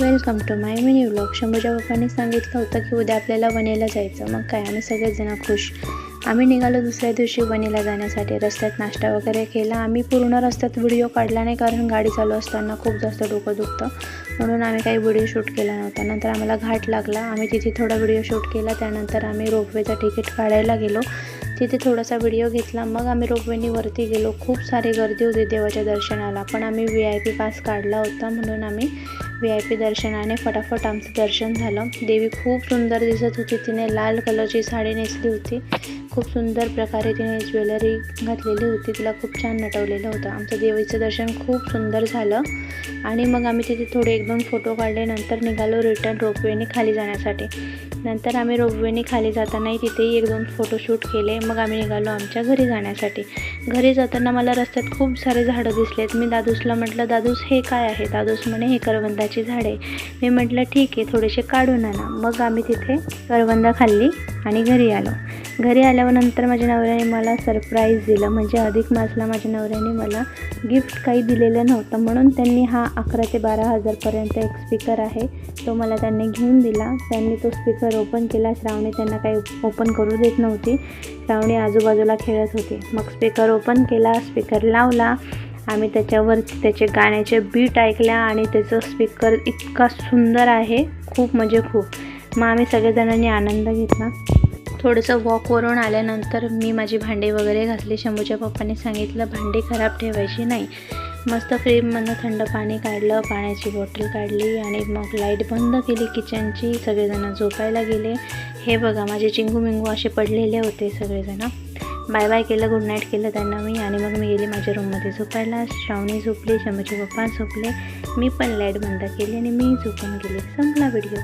Welcome to my mini vlog. शंभूच्या पप्पांनी सांगितलं होतं की उद्या आपल्याला वणीला जायचं। मग काय, आम्ही सगळेजण खुश। आम्ही निघालो दुसऱ्या दिवशी वणीला जाण्यासाठी। रस्त्यात नाश्ता वगैरे केला। आम्ही पूर्ण रस्त्यात व्हिडिओ काढला नाही, कारण गाडी चालू असताना खूप जास्त डोकं दुखतं, म्हणून आम्ही काही व्हिडिओ शूट केला नव्हता। नंतर आम्हाला घाट लागला, आम्ही तिथे थोडा व्हिडिओ शूट केला। त्यानंतर आम्ही रोपवेचं तिकीट काढायला गेलो, तिथे थोडासा व्हिडिओ घेतला। मग आम्ही रोपवेनी वरती गेलो। खूप सारी गर्दी होती देवाच्या दर्शनाला, पण आम्ही VIP पास काढला होता, म्हणून आम्ही VIP दर्शनाने फटाफट आमचं दर्शन झालं। देवी खूप सुंदर दिसत होती। तिने लाल कलरची साडी नेसली होती। खूप सुंदर प्रकारे तिने ज्वेलरी घातलेली होती। तिला खूप छान नटवलेलं होतं। आमचं देवीचं दर्शन खूप सुंदर झालं आणि मग आम्ही तिथे थोडे 1-2 फोटो काढले। नंतर निघालो रिटर्न रोपवेने खाली जाण्यासाठी। नंतर आम्ही रोपवेने खाली जातानाही तिथेही 1-2 फोटो शूट केले। मग आम्ही निघालो आमच्या घरी जाण्यासाठी। घरी जाताना मला रस्त्यात खूप सारे झाडं दिसलेत। मी दादूसला म्हटलं, दादूस हे काय आहे? दादूस म्हणे हे करवंदाची झाडे। मी म्हटलं ठीक आहे, थोडेसे काढून आणा। मग आम्ही तिथे करवंद खाल्ली आणि घरी आलो। घरी आल्यानंतर माझ्या नवऱ्याने मला सरप्राईज दिलं, म्हणजे अधिक मासला माझ्या नवऱ्याने मला गिफ्ट काही दिलेलं नव्हतं, म्हणून त्यांनी हा 11,000 ते 12,000 एक स्पीकर आहे, तो मला त्यांनी घेऊन दिला। त्यांनी तो स्पीकर ओपन केला। श्रावणी त्यांना काही ओपन करू देत नव्हती। श्रावणी आजूबाजूला खेळत होती। मग स्पीकर ओपन केला, स्पीकर लावला। आम्ही त्याच्यावरती त्याचे गाण्याचे बीट ऐकल्या आणि त्याचं स्पीकर इतका सुंदर आहे, खूप म्हणजे खूप। मग आम्ही सगळेजणांनी आनंद घेतला। थोडंसं वॉकवरून आल्यानंतर मी माझी भांडी वगैरे घासली। शंभूच्या पप्पांनी सांगितलं भांडी खराब ठेवायची नाही। मस्त फ्रीजमधनं थंड पाणी काढलं, पाण्याची बॉटल काढली आणि मग लाईट बंद केली किचनची। सगळेजण झोपायला गेले। हे बघा, माझे चिंगू मिंगू असे पडलेले होते सगळेजण। बाय बाय केलं, गुड नाईट केलं त्यांना मी, आणि मग मी गेली माझ्या रूममध्ये झोपायला। श्रावणी झोपली, शंभूचे पप्पा झोपले, मी पण लाईट बंद केली आणि मी झोपून गेले। संपला व्हिडिओ।